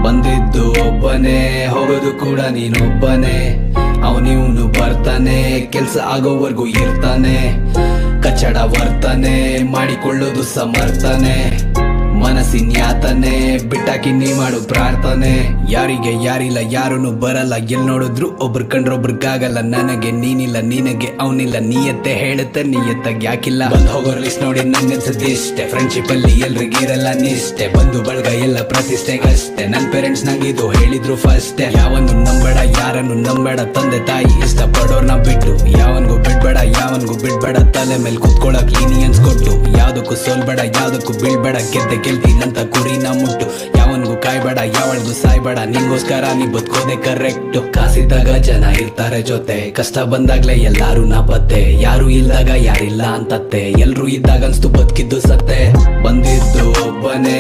ಬಂದಿದ್ದು ಒಬ್ಬನೇ, ಹೋಗೋದು ಕೂಡ ನೀನೊಬ್ಬನೇ. ಅವನಿವನು ಬರ್ತಾನೆ, ಕೆಲ್ಸ ಆಗೋವರೆಗೂ ಇರ್ತಾನೆ. ಕಚ್ಚಡ ವರ್ತನೆ ಮಾಡಿಕೊಳ್ಳೋದು ಸಮರ್ಥನೆ. ಮನಸ್ಸಿನ ಯಾತನೆ ಬಿಟ್ಟಾಕಿ ನೀ ಮಾಡು ಪ್ರಾರ್ಥನೆ. ಯಾರಿಗೆ ಯಾರಿಲ್ಲ, ಯಾರನ್ನು ಬರಲ್ಲ. ಎಲ್ ನೋಡಿದ್ರು ಒಬ್ರು ಕಂಡ್ರೊಬ್ರಿಗಾಗಲ್ಲ. ನನಗೆ ನೀನಿಲ್ಲ, ನಿನಗೆ ಅವನಿಲ್ಲ. ನೀಯತ್ತೆ ಹೇಳುತ್ತೆ, ನೀಯತ್ತಾಗ ಯಾಕಿಲ್ಲ. ಬಂದ್ ಹೋಗೋ ಲಿಸ್ಟ್ ನೋಡಿ ನಂಗನ್ಸದಿಷ್ಟೆ. ಫ್ರೆಂಡ್ಶಿಪ್ ಅಲ್ಲಿ ಎಲ್ರಿಗಿರಲ್ಲ ನಿಷ್ಠೆ. ಬಂದು ಬಳಗ ಎಲ್ಲ ಪ್ರತಿಷ್ಠೆಗಷ್ಟೇ. ನನ್ ಪೇರೆಂಟ್ಸ್ ನಂಗಿದು ಹೇಳಿದ್ರು ಫಸ್ಟೆ. ಯಾವನ್ನು ನಂಬೇಡ, ಯಾರನ್ನು ನಂಬೇಡ. ತಂದೆ ತಾಯಿ ಇಷ್ಟ ಪಡೋರ್ನ ಬಿಟ್ಟು ಯಾವನ್ಗೂ ಬಿಡ್ಬೇಡ, ಯಾವನ್ಗೂ ಬಿಡ್ಬೇಡ. ತಲೆ ಮೇಲೆ ಕುತ್ಕೊಳಕ್ ಲೀನಿಯನ್ಸ್ ಕೊಟ್ಟು ಯಾವ್ದಕ್ಕೂ ಸೋಲ್ಬೇಡ, ಯಾವ್ದಕ್ಕೂ ಬೀಳ್ಬೇಡ. ಗೆಲ್ತೀನಂತ ಗುರಿನ ಮುಟ್ಟು. ಯಾವನ್ಗೂ ಕಾಯ್ಬೇಡ, ಯಾವಳ್ಗೂ ಸಾಯ್ಬೇಡ. ನಿಂಗೋಸ್ಕರ ನೀ ಬದುಕೋದೆ ಕರೆಕ್ಟ್. ಕಾಸಿದ್ದಾಗ ಜನ ಇರ್ತಾರೆ ಜೊತೆ, ಕಷ್ಟ ಬಂದಾಗ್ಲೇ ಎಲ್ಲಾರು ನಾಪತ್ತೆ. ಯಾರು ಇಲ್ದಾಗ ಯಾರಿಲ್ಲ ಅಂತತ್ತೆ. ಎಲ್ರು ಇದ್ದಾಗ ಅನ್ಸ್ತು ಬದುಕಿದ್ದು ಸತ್ತೆ. ಬಂದಿದ್ದು ಒಬ್ಬನೇ,